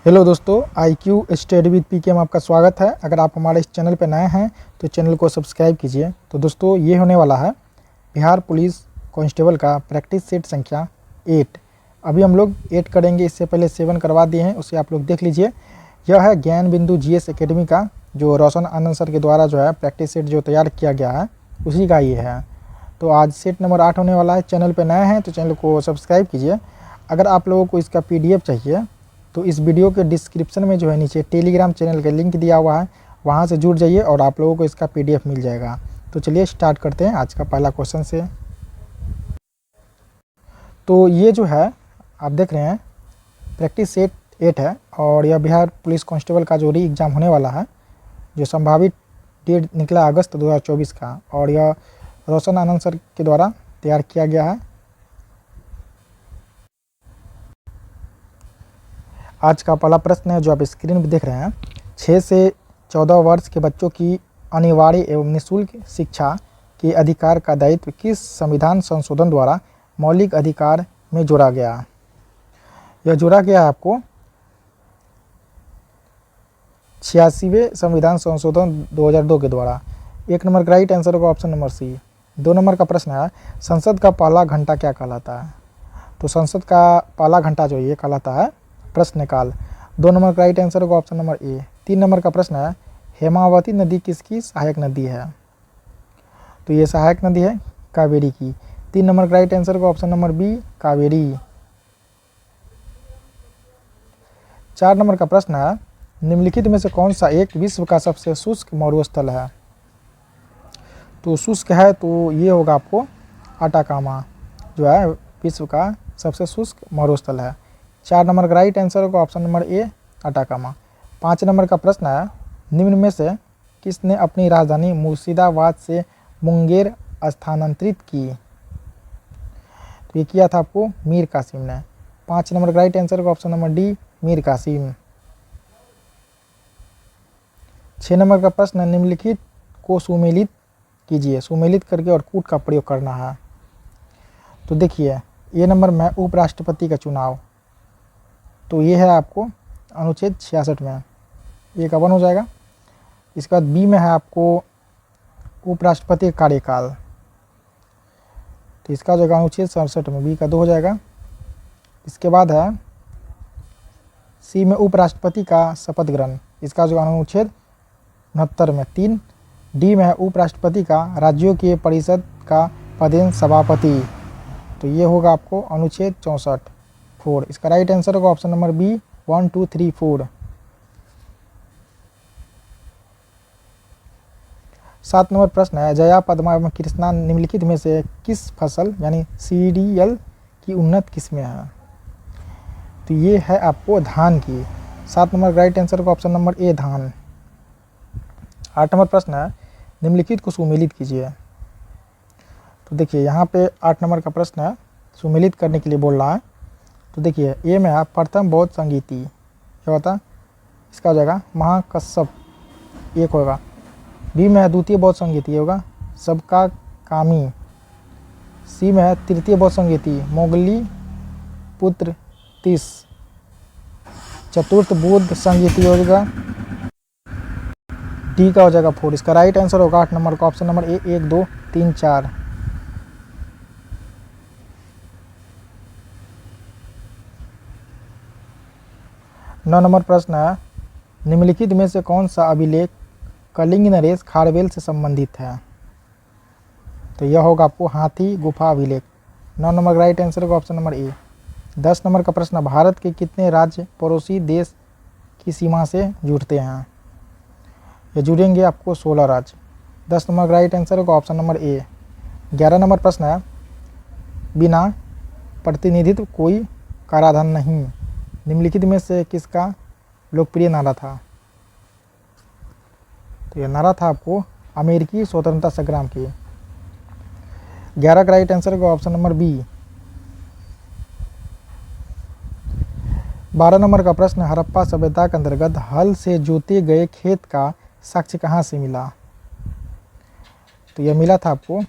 Hello दोस्तों, IQ study with पीके में आपका स्वागत है। अगर आप हमारे इस चैनल पर नए हैं तो चैनल को सब्सक्राइब कीजिए। तो दोस्तों, ये होने वाला है बिहार पुलिस कांस्टेबल का प्रैक्टिस सेट संख्या 8। अभी हम लोग 8 करेंगे, इससे पहले 7 करवा दिए हैं, उसे आप लोग देख लीजिए। यह है ज्ञान बिंदु GS एकेडमी का, जो रोशन आनंद सर के द्वारा जो है प्रैक्टिस सेट जो तैयार किया गया है उसी का ये है। तो आज सेट नंबर 8 होने वाला है। चैनल पर नए हैं तो चैनल को सब्सक्राइब कीजिए। अगर आप लोगों को इसका PDF चाहिए तो इस वीडियो के डिस्क्रिप्शन में जो है नीचे टेलीग्राम चैनल का लिंक दिया हुआ है, वहाँ से जुड़ जाइए और आप लोगों को इसका PDF मिल जाएगा। तो चलिए स्टार्ट करते हैं आज का पहला क्वेश्चन से। तो ये जो है आप देख रहे हैं प्रैक्टिस सेट 8 है और यह बिहार पुलिस कांस्टेबल का जो री एग्ज़ाम होने वाला है, जो संभावित डेट निकला अगस्त 2024 का, और यह रोशन आनंद सर के द्वारा तैयार किया गया है। आज का पहला प्रश्न है जो आप स्क्रीन पर देख रहे हैं। 6 से 14 वर्ष के बच्चों की अनिवार्य एवं निःशुल्क शिक्षा के अधिकार का दायित्व किस संविधान संशोधन द्वारा मौलिक अधिकार में जोड़ा गया? यह जोड़ा गया है आपको 86वें संविधान संशोधन 2002 के द्वारा। 1 नंबर का राइट आंसर होगा ऑप्शन नंबर सी। 2 नंबर का प्रश्न है, संसद का पहला घंटा क्या कहलाता है? तो संसद का पहला घंटा जो ये कहलाता है प्रश्नकाल। 2 नंबर का राइट आंसर होगा ऑप्शन नंबर ए। 3 नंबर का प्रश्न है, हेमावती नदी किसकी सहायक नदी है? तो ये सहायक नदी है कावेरी की। 3 नंबर का राइट आंसर होगा option number B, Kaveri. 4 number का प्रश्न है, निम्नलिखित में से कौन सा एक विश्व का सबसे शुष्क मरुस्थल है? तो शुष्क है तो ये होगा आपको अटाकामा, जो है विश्व का सबसे शुष्क मरुस्थल है। 4 नंबर का राइट आंसर होगा ऑप्शन नंबर ए, अटाकामा। 5 नंबर का प्रश्न है, निम्न में से किसने अपनी राजधानी मुर्शिदाबाद से मुंगेर स्थानांतरित की? तो ये किया था आपको मीर कासिम ने। 5 नंबर का राइट आंसर होगा option number D, Mir Qasim. 6 number का प्रश्न है, निम्नलिखित को सुमेलित कीजिए। सुमेलित करके और कूट का प्रयोग करना है। तो देखिए ए नंबर में उपराष्ट्रपति का चुनाव, तो ये है आपको अनुच्छेद 66 में, ये का 1 हो जाएगा। इसके बाद बी में है आपको उपराष्ट्रपति का कार्यकाल, तो इसका हो जाएगा अनुच्छेद 67 में, बी का 2 हो जाएगा। इसके बाद है सी में उपराष्ट्रपति का शपथ ग्रहण, इसका जो अनुच्छेद 69 में 3। डी में है उपराष्ट्रपति का राज्यों की परिषद का पदेन सभापति, तो ये होगा आपको अनुच्छेद 64 4। इसका राइट आंसर होगा ऑप्शन नंबर बी, 1 2 3 4। 7 नंबर प्रश्न है, जया पद्मा एवं कृष्णा निम्नलिखित में से किस फसल यानी सीरियल की उन्नत किस्में हैं? तो ये है आपको धान की। 7 नंबर का राइट आंसर होगा ऑप्शन नंबर ए, धान। 8 नंबर प्रश्न है, निम्नलिखित को सुमेलित कीजिए। तो देखिए यहाँ पे 8 नंबर का प्रश्न है, सुमेलित करने के लिए बोल रहा है। तो देखिए ए में आप प्रथम बौद्ध संगीति, क्या होता, इसका हो जाएगा महाकश्यप, एक होगा। बी में है द्वितीय बौद्ध संगीति, ये होगा सबका कामी। सी में है तृतीय बौद्ध संगीति, मोगली पुत्र 30। चतुर्थ बुद्ध संगीति होगा, डी का हो जाएगा 4। इसका राइट आंसर होगा 8 नंबर का ऑप्शन नंबर ए, 1 2 3 4। 9 नंबर प्रश्न है, निम्नलिखित में से कौन सा अभिलेख कलिंग नरेश खारवेल से संबंधित है? तो यह होगा आपको हाथी गुफा अभिलेख। 9 नंबर का राइट आंसर होगा ऑप्शन नंबर ए। 10 नंबर का प्रश्न, भारत के कितने राज्य पड़ोसी देश की सीमा से जुड़ते हैं? ये जुड़ेंगे आपको 16 राज्य। 10 नंबर का राइट आंसर होगा ऑप्शन नंबर ए। 11 नंबर प्रश्न है, बिना प्रतिनिधित्व कोई कराधान नहीं, निम्नलिखित में से किसका लोकप्रिय नारा था? तो यह नारा था आपको अमेरिकी स्वतंत्रता संग्राम की। 11 का राइट आंसर होगा ऑप्शन नंबर बी। 12 नंबर का प्रश्न, हड़प्पा सभ्यता के अंतर्गत हल से जोते गए खेत का साक्ष्य कहाँ से मिला? तो यह मिला था आपको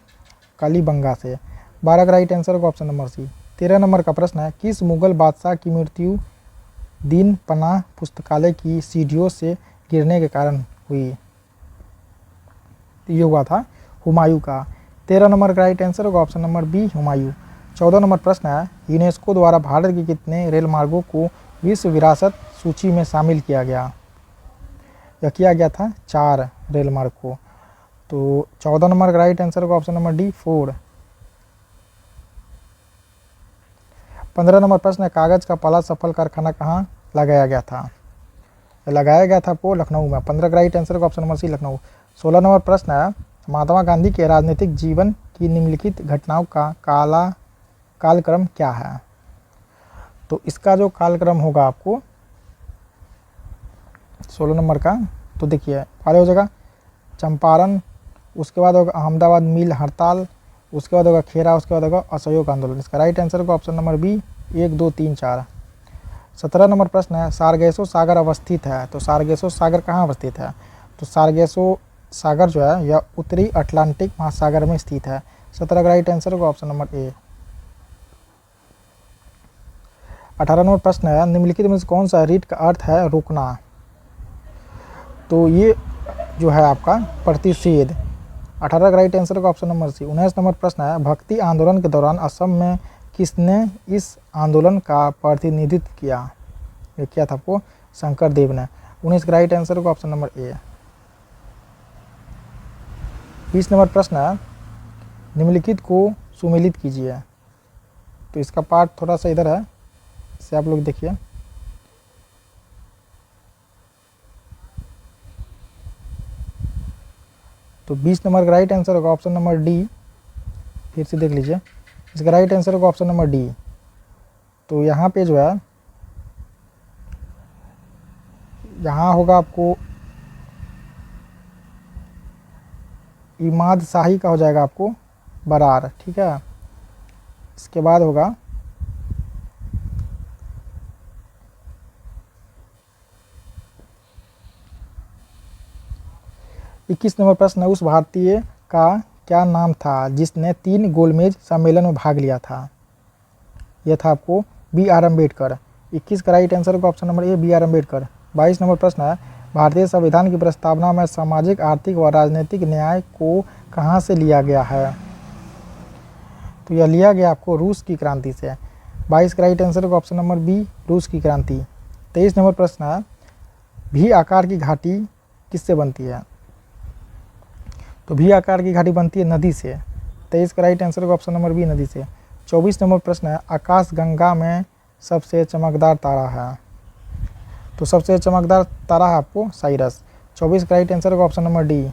कालीबंगा से। 12 का राइट आंसर होगा ऑप्शन नंबर सी। 13 नंबर का प्रश्न है, किस मुगल बादशाह की मृत्यु दीन पनाह पुस्तकालय की सीढ़ियों से गिरने के कारण हुई? ये हुआ था हुमायूं का। 13 नंबर का राइट आंसर होगा option number B, Humayun. 14 number प्रश्न है, यूनेस्को द्वारा भारत के कितने रेल मार्गों को विश्व विरासत सूची में शामिल किया गया? यह किया गया था 4 रेल मार्ग को। तो 14 नंबर का राइट आंसर होगा ऑप्शन नंबर डी, 4। 15 नंबर प्रश्न है, कागज का पहला सफल कारखाना कहाँ लगाया गया था? लगाया गया था आपको लखनऊ में। 15 का राइट आंसर होगा option number C, Lucknow. 16 number प्रश्न है, महात्मा गांधी के राजनीतिक जीवन की निम्नलिखित घटनाओं का कालक्रम क्या है? तो इसका जो कालक्रम होगा आपको 16 नंबर का, तो देखिए पहले हो जाएगा चंपारण, उसके बाद होगा अहमदाबाद मिल हड़ताल, उसके बाद होगा खेरा, उसके बाद होगा असहयोग आंदोलन। इसका राइट आंसर होगा ऑप्शन नंबर बी, 1, 2, 3, 4। 17 नंबर प्रश्न है, सारगेसो सागर अवस्थित है। तो सारगेसो सागर कहाँ अवस्थित है? तो सारगेसो सागर जो है यह उत्तरी अटलांटिक महासागर में स्थित है। 17 का राइट आंसर होगा ऑप्शन नंबर ए। 18 नंबर प्रश्न है, निम्नलिखित में से कौन सा रीट का अर्थ है रोकना? तो ये जो है आपका प्रतिषेध। 18 का राइट आंसर होगा ऑप्शन नंबर सी। 19 नंबर प्रश्न है, भक्ति आंदोलन के दौरान असम में किसने इस आंदोलन का प्रतिनिधित्व किया? ये किया था आपको शंकर देव ने। 19 का राइट आंसर होगा ऑप्शन नंबर ए। 20 नंबर प्रश्न है, निम्नलिखित को सुमेलित कीजिए। तो इसका पार्ट थोड़ा सा इधर है, इसे आप लोग देखिए। तो 20 नंबर का राइट आंसर होगा ऑप्शन नंबर डी। फिर से देख लीजिए, इसका राइट आंसर होगा ऑप्शन नंबर डी। तो यहाँ पे जो है, यहाँ होगा आपको इमाद शाही का हो जाएगा आपको बरार, ठीक है। इसके बाद होगा इक्कीस नंबर प्रश्न है, उस भारतीय का क्या नाम था जिसने 3 गोलमेज सम्मेलन में भाग लिया था? यह था आपको बी आर अम्बेडकर। 21 का राइट आंसर होगा option number A, B R Ambedkar. 22 number प्रश्न है, भारतीय संविधान की प्रस्तावना में सामाजिक, आर्थिक व राजनीतिक न्याय को कहाँ से लिया गया है? तो यह लिया गया आपको रूस की क्रांति से। 22 का राइट आंसर होगा ऑप्शन नंबर बी, रूस की क्रांति। 23 नंबर प्रश्न है, भी आकार की घाटी किससे बनती है? तो भी आकार की घाटी बनती है नदी से। 23 का राइट आंसर होगा ऑप्शन नंबर बी, नदी से। 24 नंबर प्रश्न है, आकाश गंगा में सबसे चमकदार तारा है? तो सबसे चमकदार तारा है आपको साइरस। 24 का राइट आंसर होगा ऑप्शन नंबर डी।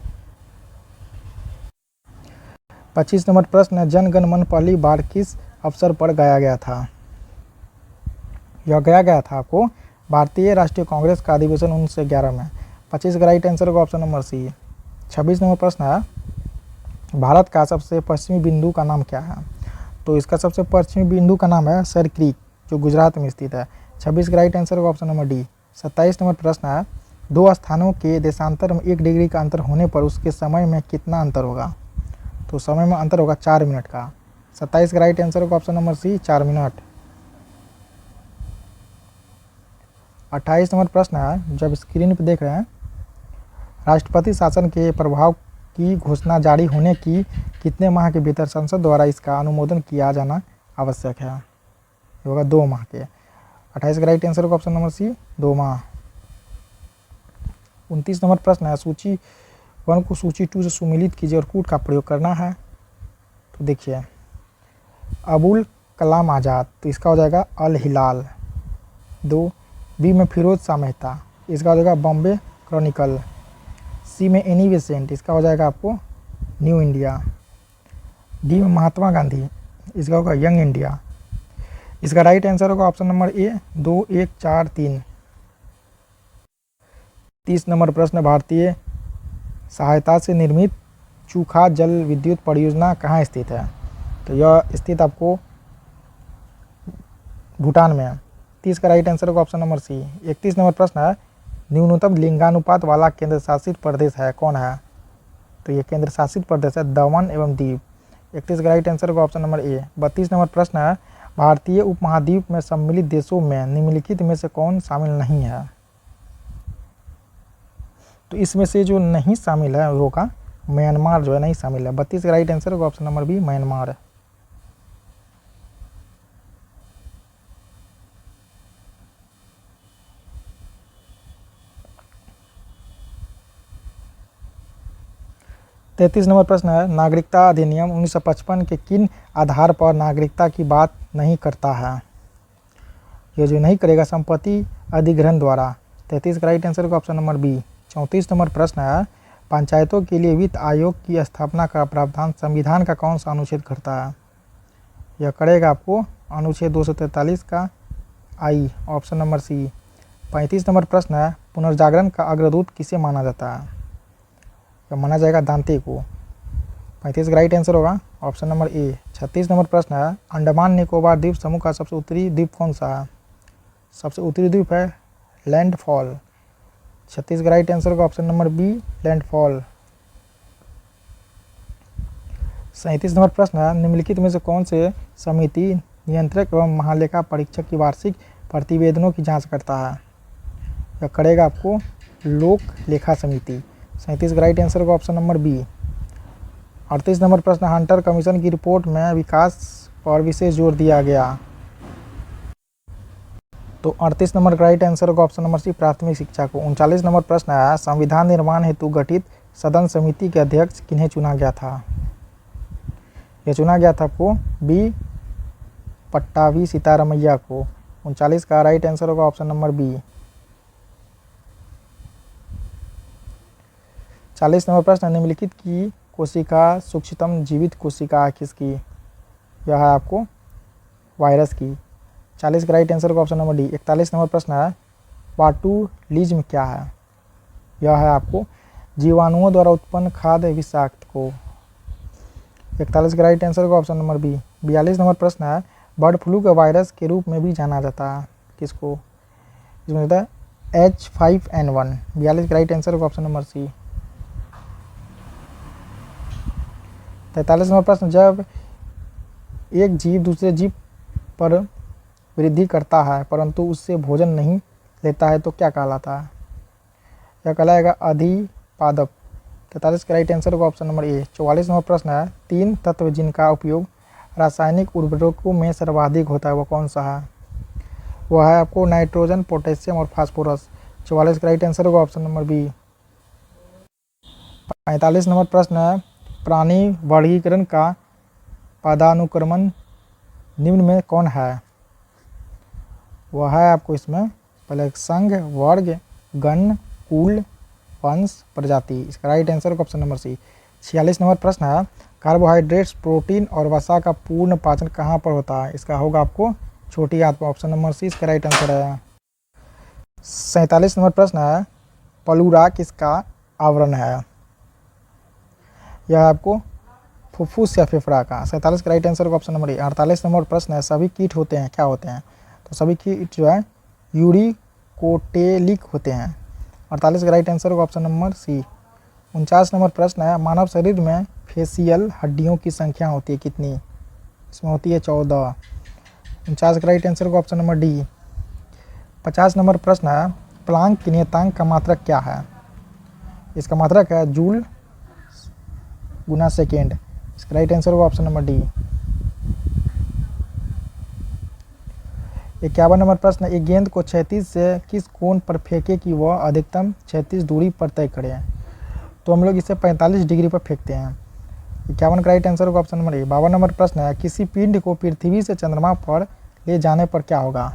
25 नंबर प्रश्न है, जन गण मन पहली बार किस अवसर पर गाया गया था? यह गाया गया था आपको भारतीय राष्ट्रीय कांग्रेस का अधिवेशन 1911 में। 25 का राइट आंसर होगा ऑप्शन नंबर सी। 26 नंबर प्रश्न है, भारत का सबसे पश्चिमी बिंदु का नाम क्या है? तो इसका सबसे पश्चिमी बिंदु का नाम है सर क्रीक, जो गुजरात में स्थित है। 26 का राइट आंसर होगा ऑप्शन नंबर डी। 27 नंबर प्रश्न है, 2 स्थानों के देशांतर में 1 डिग्री का अंतर होने पर उसके समय में कितना अंतर होगा? तो समय में अंतर होगा 4 मिनट का। 27 का राइट आंसर होगा option number C, 4 minute. 28 number प्रश्न है, जब स्क्रीन पर देख रहे हैं, राष्ट्रपति शासन के प्रभाव की घोषणा जारी होने की कितने माह के भीतर संसद द्वारा इसका अनुमोदन किया जाना आवश्यक है? ये होगा 2 माह के। 28 का राइट आंसर होगा ऑप्शन नंबर सी, 2 माह। 29 नंबर प्रश्न है, सूची 1 को सूची 2 से सुमेलित कीजिए और कूट का प्रयोग करना है। तो देखिए, अबुल कलाम आज़ाद, तो इसका हो जाएगा अल हिलाल। 2, बी में फिरोज शाह मेहता, इसका हो जाएगा बॉम्बे क्रॉनिकल। सी में एनी बेसेंट, इसका हो जाएगा आपको न्यू इंडिया। डी में महात्मा गांधी, इसका होगा यंग इंडिया। इसका राइट आंसर होगा ऑप्शन नंबर ए, 2, 1, 4, 3। 30 नंबर प्रश्न, भारतीय सहायता से निर्मित चूखा जल विद्युत परियोजना कहाँ स्थित है? तो यह स्थित आपको भूटान में है। 30 का राइट आंसर होगा ऑप्शन नंबर सी। 31 नंबर प्रश्न है, न्यूनतम लिंगानुपात वाला केंद्र शासित प्रदेश है, कौन है? तो ये केंद्र शासित प्रदेश है दमन एवं दीव। 31 का राइट आंसर होगा ऑप्शन नंबर ए। 32 नंबर प्रश्न है, भारतीय उपमहाद्वीप में सम्मिलित देशों में निम्नलिखित में से कौन शामिल नहीं है? तो इसमें से जो नहीं शामिल है वो का म्यांमार जो है नहीं शामिल है। 32 का राइट आंसर होगा ऑप्शन नंबर बी म्यांमार है। तैंतीस नंबर प्रश्न है, नागरिकता अधिनियम 1955 के किन आधार पर नागरिकता की बात नहीं करता है? ये जो नहीं करेगा संपत्ति अधिग्रहण द्वारा। 33 का राइट आंसर होगा ऑप्शन नंबर बी। 34 नंबर प्रश्न है, पंचायतों के लिए वित्त आयोग की स्थापना का प्रावधान संविधान का कौन सा अनुच्छेद करता है? यह करेगा आपको अनुच्छेद 243 का आई, ऑप्शन नंबर सी। 35 नंबर प्रश्न है, पुनर्जागरण का अग्रदूत किसे माना जाता है? यह माना जाएगा दांते को। 35 का राइट आंसर होगा ऑप्शन नंबर ए। 36 नंबर प्रश्न है, अंडमान निकोबार द्वीप समूह का सबसे उत्तरी द्वीप कौन सा है? सबसे उत्तरी द्वीप है लैंडफॉल। 36 का राइट आंसर होगा option number B landfall. 37 number प्रश्न है, निम्नलिखित में से कौन से समिति नियंत्रक एवं महालेखा परीक्षक की वार्षिक प्रतिवेदनों की जांच करता है? यह करेगा आपको लोक लेखा समिति। 37 का राइट आंसर होगा ऑप्शन नंबर बी। 38 नंबर प्रश्न, हंटर कमीशन की रिपोर्ट में विकास पर विशेष जोर दिया गया। तो 38 नंबर का राइट आंसर होगा ऑप्शन नंबर सी प्राथमिक शिक्षा को। 39 नंबर प्रश्न है, संविधान निर्माण हेतु गठित सदन समिति के अध्यक्ष किन्हें चुना गया था? यह चुना गया था आपको बी पट्टाभी सीतारमैया को। 39 का राइट आंसर होगा ऑप्शन नंबर बी। 40 नंबर प्रश्न, निम्नलिखित की कोशिका सूक्ष्मतम जीवित कोशिका किसकी? यह है आपको वायरस की। 40 का राइट आंसर होगा ऑप्शन नंबर डी। 41 नंबर प्रश्न है, बाटुलिज्म क्या है? यह है आपको जीवाणुओं द्वारा उत्पन्न खाद्य विषाक्त को। 41 का राइट आंसर होगा ऑप्शन नंबर बी। 42 नंबर प्रश्न है, बर्ड फ्लू के वायरस के रूप में भी जाना जाता है किसको? इसमें होता है H5N1। 42 का राइट आंसर होगा ऑप्शन नंबर सी। 43 नंबर प्रश्न, जब एक जीव दूसरे जीव पर वृद्धि करता है परंतु उससे भोजन नहीं लेता है तो क्या कहलाता है? यह कहलाएगा अधिपादप। 43 का राइट आंसर होगा ऑप्शन नंबर ए। 44 नंबर प्रश्न है, 3 तत्व जिनका उपयोग रासायनिक उर्वरकों में सर्वाधिक होता है वो कौन सा है? वह है आपको नाइट्रोजन, पोटेशियम और फास्फोरस। 44 का राइट आंसर होगा ऑप्शन नंबर बी। 45 नंबर प्रश्न है, प्राणी वर्गीकरण का पदानुक्रमण निम्न में कौन है? वह है आपको इसमें पहले संघ, वर्ग, गण, कुल, वंश, प्रजाति। इसका राइट आंसर होगा ऑप्शन नंबर सी। 46 नंबर प्रश्न है, कार्बोहाइड्रेट्स, प्रोटीन और वसा का पूर्ण पाचन कहाँ पर होता है? इसका होगा आपको छोटी आंत में। ऑप्शन नंबर सी इसका राइट आंसर है। 47 नंबर प्रश्न है, पलूरा किसका आवरण है? यह आपको फुफ्फुस या फेफड़ा का। 47 का राइट आंसर होगा ऑप्शन नंबर ए। 48 नंबर प्रश्न है, सभी कीट होते हैं क्या होते हैं? तो सभी कीट जो है यूरिकोटेलिक होते हैं। 48 का राइट आंसर होगा ऑप्शन नंबर सी। 49 नंबर प्रश्न है, मानव शरीर में फेशियल हड्डियों की संख्या होती है कितनी? इसमें होती है 14। 49 का राइट आंसर होगा ऑप्शन नंबर डी। 50 नंबर प्रश्न है, प्लांक के नियतांक का मात्रक क्या है? इसका मात्रक है जूल गुना सेकेंड। इसका राइट आंसर होगा ऑप्शन नंबर डी। 51 नंबर प्रश्न, एक गेंद को 36 से किस कोण पर फेंके कि वह अधिकतम 36 दूरी पर तय करे? तो हम लोग इसे 45 डिग्री पर फेंकते हैं। 51 का राइट आंसर होगा ऑप्शन नंबर ए। 52 नंबर प्रश्न है, किसी पिंड को पृथ्वी से चंद्रमा पर ले जाने पर क्या होगा?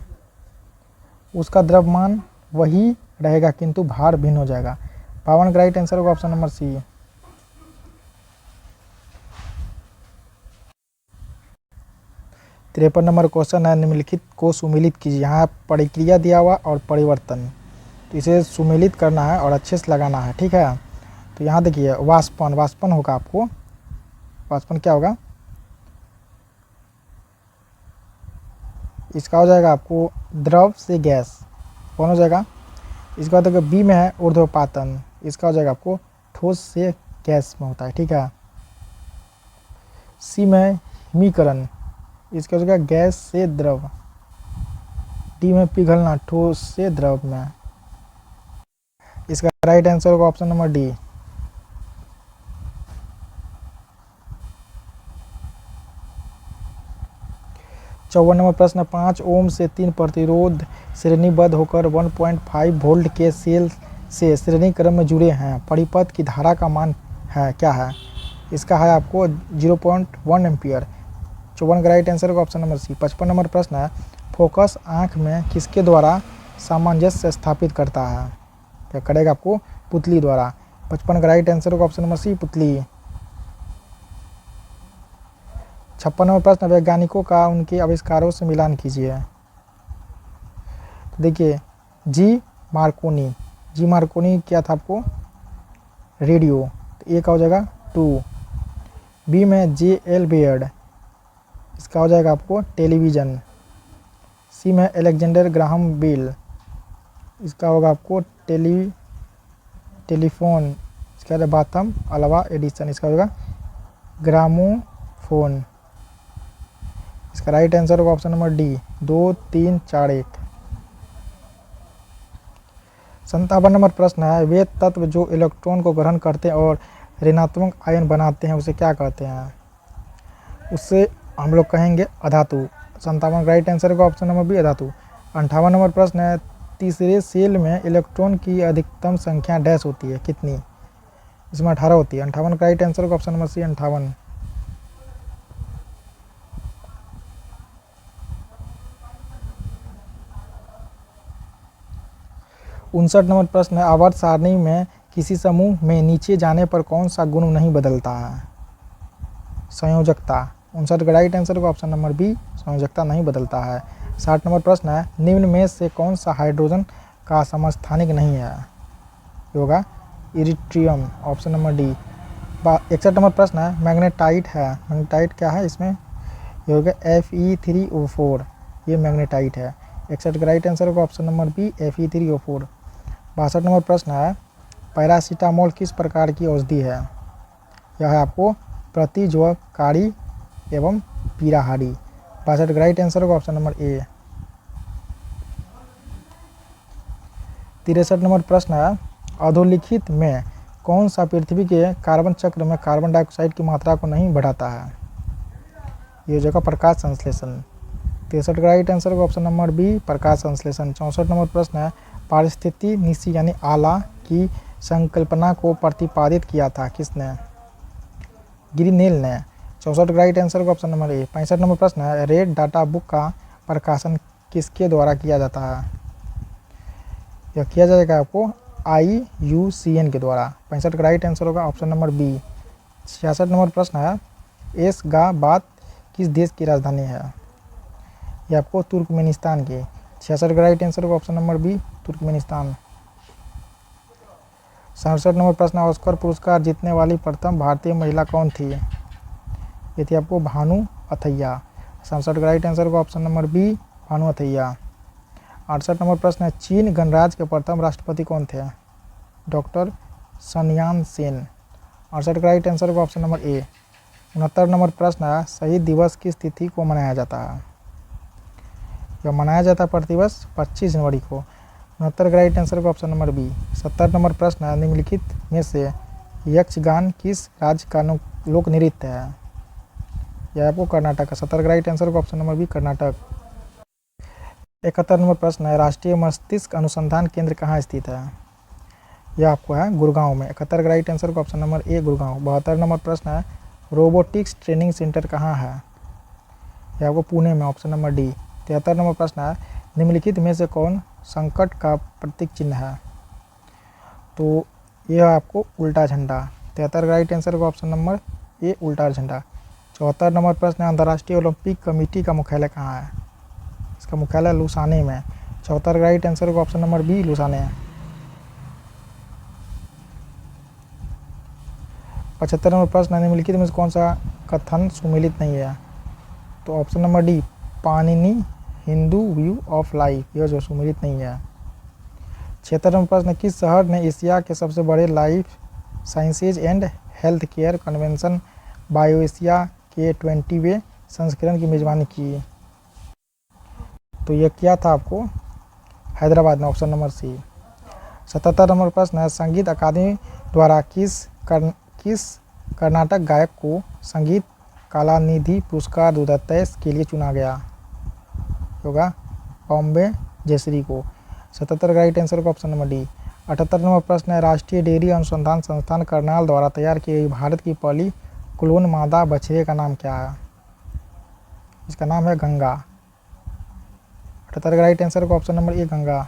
उसका द्रव्यमान वही रहेगा किंतु भार भिन्न हो जाएगा। 52 का राइट आंसर होगा option number C. 53 number question है, निम्नलिखित को सुमेलित कीजिए। यहाँ प्रक्रिया दिया हुआ और परिवर्तन, तो इसे सुमेलित करना है और अच्छे से लगाना है, ठीक है। तो यहाँ देखिए वाष्पन, वाष्पन होगा आपको, वाष्पन क्या होगा? इसका हो जाएगा आपको द्रव से गैस, कौन हो जाएगा? इसका बाद देखो बी में है ऊर्ध्वपातन, इसका हो जाएगा आपको ठोस से गैस में होता है, ठीक है। सी में हिमीकरण, इसका हो जाएगा गैस से द्रव। डी में पिघलना, ठोस से द्रव में। इसका राइट आंसर होगा ऑप्शन नंबर डी। चौवन नंबर प्रश्न, 5 ओम से 3 प्रतिरोध श्रेणीबद्ध होकर 1.5 वोल्ट के सेल से श्रेणी क्रम में जुड़े हैं। परिपथ की धारा का मान है क्या है? इसका है आपको 0.1 एम्पियर। 54 का राइट आंसर होगा ऑप्शन नंबर सी। 55 नंबर प्रश्न है, फोकस आँख में किसके द्वारा सामंजस्य स्थापित करता है? क्या करेगा आपको? पुतली द्वारा। 55 का राइट आंसर होगा ऑप्शन नंबर सी, पुतली। 56 नंबर प्रश्न, वैज्ञानिकों का उनके आविष्कारों से मिलान कीजिए। देखिए, जी मार्कोनी क्या था आपको? रेडियो, तो ए का हो जाएगा 2। बी में J.L. बेयर्ड, इसका हो जाएगा आपको टेलीविज़न। सी में अलेक्जेंडर ग्राहम बेल, इसका होगा आपको टेलीफोन। इसका है बाथम अलावा एडिसन, इसका होगा ग्रामोफोन। इसका राइट आंसर होगा ऑप्शन नंबर डी, 2, 3, 4, 1। 57 नंबर प्रश्न है, वे तत्व जो इलेक्ट्रॉन को ग्रहण करते हैं और ऋणात्मक आयन बनाते हैं उसे क्या कहते हैं? उससे हम लोग कहेंगे अधातु। 57 का राइट आंसर होगा ऑप्शन नंबर बी, अधातु। 58 नंबर प्रश्न है, तीसरे सेल में इलेक्ट्रॉन की अधिकतम संख्या डैश होती है, कितनी? इसमें 18 होती है। 58 का राइट आंसर होगा ऑप्शन नंबर सी, 58। 59 नंबर प्रश्न है, आवर्त सारणी में किसी समूह में नीचे जाने पर कौन सा गुण नहीं बदलता है? संयोजकता। 59 का राइट आंसर होगा ऑप्शन नंबर बी, संयोजकता नहीं बदलता है। 60 नंबर प्रश्न है, निम्न में से कौन सा हाइड्रोजन का समस्थानिक नहीं है? ये होगा इरिट्रियम, ऑप्शन नंबर डी। 61 नंबर प्रश्न है, मैग्नेटाइट है, मैग्नेटाइट क्या है? इसमें ये होगा Fe3O4, ये मैग्नेटाइट है। 61 का राइट आंसर होगा option number B, Fe3O4। 62 number प्रश्न है, पैरासीटामोल किस प्रकार की औषधि है? यह है आपको प्रतिज्वरकारी एवं पीड़ाहारी। 62 का राइट आंसर होगा ऑप्शन नंबर ए। 63 नंबर प्रश्न है, अधोलिखित में कौन सा पृथ्वी के कार्बन चक्र में कार्बन डाइऑक्साइड की मात्रा को नहीं बढ़ाता है? ये जगह प्रकाश संश्लेषण। 63 का राइट आंसर होगा ऑप्शन नंबर बी, प्रकाश संश्लेषण। 64 नंबर प्रश्न है, पारिस्थितिकी निशी यानी आला की संकल्पना को प्रतिपादित किया था किसने? ग्रीनेल ने। 64 का राइट आंसर होगा ऑप्शन नंबर ए। 65 नंबर प्रश्न है, रेड डाटा बुक का प्रकाशन किसके द्वारा किया जाता है? यह किया जाएगा आपको IUCN के द्वारा। 65 का राइट आंसर होगा ऑप्शन नंबर बी। 66 नंबर प्रश्न है, एशगाबाद किस देश की राजधानी है? यह आपको तुर्कमेनिस्तान की। 66 का राइट आंसर होगा option number B, Turkmenistan. 67 number प्रश्न, ऑस्कर पुरस्कार जीतने वाली प्रथम भारतीय महिला कौन थी? ये थी आपको भानु अथैया। 67 का राइट आंसर होगा option number B, Bhanu Athaiya. 68 number प्रश्न है, चीन गणराज्य के प्रथम राष्ट्रपति कौन थे? डॉक्टर सन यान सेन। 68 का राइट आंसर होगा ऑप्शन नंबर ए। 69 नंबर प्रश्न है, शहीद दिवस किस तिथि को मनाया जाता है? यह मनाया जाता है प्रतिवर्ष 25 जनवरी को। 69 का राइट आंसर होगा ऑप्शन नंबर बी। 70 नंबर प्रश्न है, निम्नलिखित में से यक्षगान किस राज्य का लोक नृत्य है? यह आपको कर्नाटक है। 70 का राइट आंसर होगा option number B, Karnataka. 71 number प्रश्न है, राष्ट्रीय मस्तिष्क अनुसंधान केंद्र कहाँ स्थित है? यह आपको है गुड़गांव में। 71 का राइट आंसर होगा ऑप्शन नंबर ए, गुड़गांव। 72 नंबर प्रश्न है, रोबोटिक्स ट्रेनिंग सेंटर कहाँ है? यह आपको पुणे में, ऑप्शन नंबर डी। 73 नंबर प्रश्न है, निम्नलिखित में से कौन संकट का प्रतीक चिन्ह है? तो यह आपको उल्टा झंडा। 73 का राइट आंसर होगा ऑप्शन नंबर ए, उल्टा झंडा। 74 नंबर प्रश्न है, अंतर्राष्ट्रीय ओलंपिक कमेटी का मुख्यालय कहाँ है? इसका मुख्यालय लुसाने में। 74 का राइट आंसर होगा option number B, Lausanne. 75 number प्रश्न है, निम्नलिखित में से कौन सा कथन सुमेलित नहीं है? तो option number D, Panini Hindu view of life, यह जो सुमेलित नहीं है। 76 नंबर प्रश्न, किस शहर ने एशिया के सबसे बड़े life sciences and health care convention BioAsia के 20वें संस्करण की मेज़बानी की। तो ये क्या था आपको हैदराबाद में, ऑप्शन नंबर सी। 77 नंबर प्रश्न है, संगीत अकादमी द्वारा किस कर्नाटक गायक को संगीत कलानिधि पुरस्कार 2023 के लिए चुना गया होगा? बॉम्बे जयश्री को। 77 का राइट आंसर का ऑप्शन नंबर डी। 78 नंबर प्रश्न है, राष्ट्रीय डेयरी अनुसंधान संस्थान करनाल द्वारा तैयार की गई भारत की पहली क्लोन मादा बछड़े का नाम क्या है? इसका नाम है गंगा। 78 का राइट आंसर का ऑप्शन नंबर ए गंगा।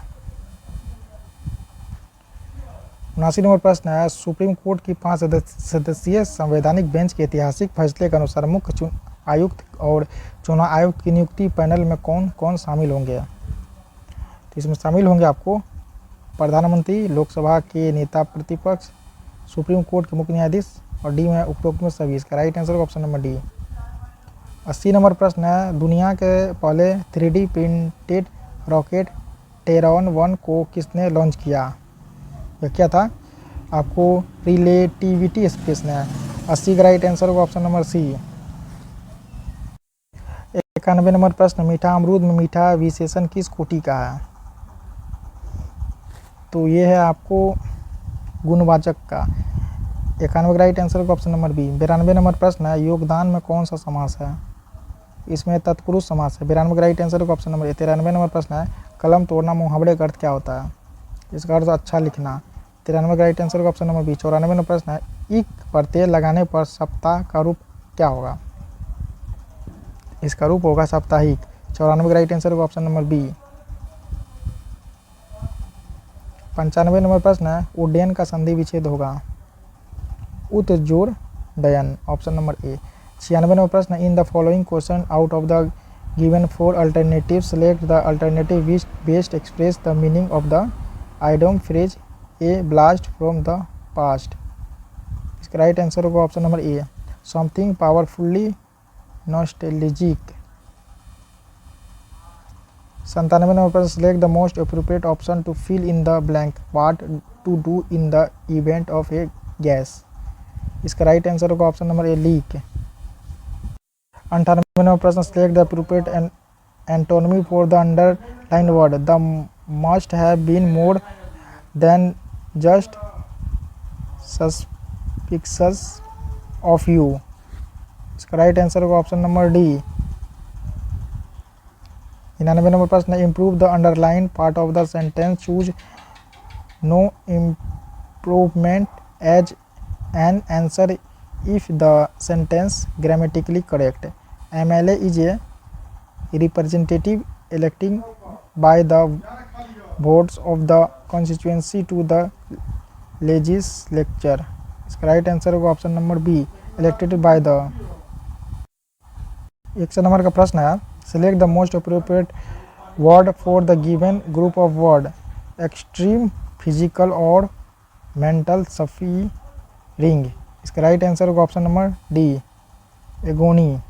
79 नंबर प्रश्न है, सुप्रीम कोर्ट की 5 सदस्यीय संवैधानिक बेंच के ऐतिहासिक फैसले के अनुसार मुख्य आयुक्त और चुनाव आयुक्त की नियुक्ति पैनल में कौन कौन शामिल होंगे? तो इसमें शामिल होंगे आपको प्रधानमंत्री, लोकसभा के नेता प्रतिपक्ष, सुप्रीम कोर्ट के मुख्य न्यायाधीश और डी में उपरोक्त में सभी। इसका राइट आंसर का ऑप्शन नंबर डी। 80 नंबर प्रश्न है, दुनिया के पहले 3D प्रिंटेड रॉकेट टेरॉन 1 को किसने लॉन्च किया? यह क्या था आपको रिलेटिविटी स्पेस ने। 80 का राइट आंसर का ऑप्शन नंबर सी। 91 नंबर प्रश्न, मीठा अमरूद में मीठा विशेषण किस कोटि का है? तो ये है आपको गुणवाचक का। 91 का राइट आंसर का ऑप्शन नंबर बी। 92 नंबर प्रश्न है, योगदान में कौन सा समास है? इसमें तत्पुरुष समास है। 92 का राइट आंसर का ऑप्शन नंबर ए। 93 नंबर प्रश्न है, कलम तोड़ना मुहावरे का अर्थ क्या होता है? इसका अर्थ अच्छा लिखना। 93 का राइट आंसर का ऑप्शन नंबर बी। 94 नंबर प्रश्न है, इक प्रत्यय लगाने पर सप्ताह का रूप क्या होगा? इसका रूप होगा साप्ताहिक। 94 का राइट आंसर का ऑप्शन नंबर बी। 95 नंबर प्रश्न है, उड्डयन का संधि विच्छेद होगा उत जोड़ डयन, ऑप्शन नंबर ए। 96 नंबर प्रश्न, in the following question out of the given 4 alternative select the alternative which best express the meaning of the idem phrase A blast from the past. इसका राइट आंसर होगा option number ए, something powerfully nostalgic. 97 number प्रश्न, select the most appropriate option to fill in the blank, what to do in the event of a gas. इसका right answer होगा option number A, leak. 98 number प्रश्न, select the appropriate antonym for the underline word, the must have been more than just suspicious of you. इसका right answer होगा option number D. 99 number प्रश्न, improve the underline part of the sentence, choose no improvement as an answer if the sentence grammatically correct. MLA is a representative electing by the votes of the constituency to the legislature। इसका right answer होगा option number B, elected by the. 100 number का प्रश्न है, select the most appropriate word for the given group of word, extreme, physical और mental suffering. इसका right answer होगा option number D, agony.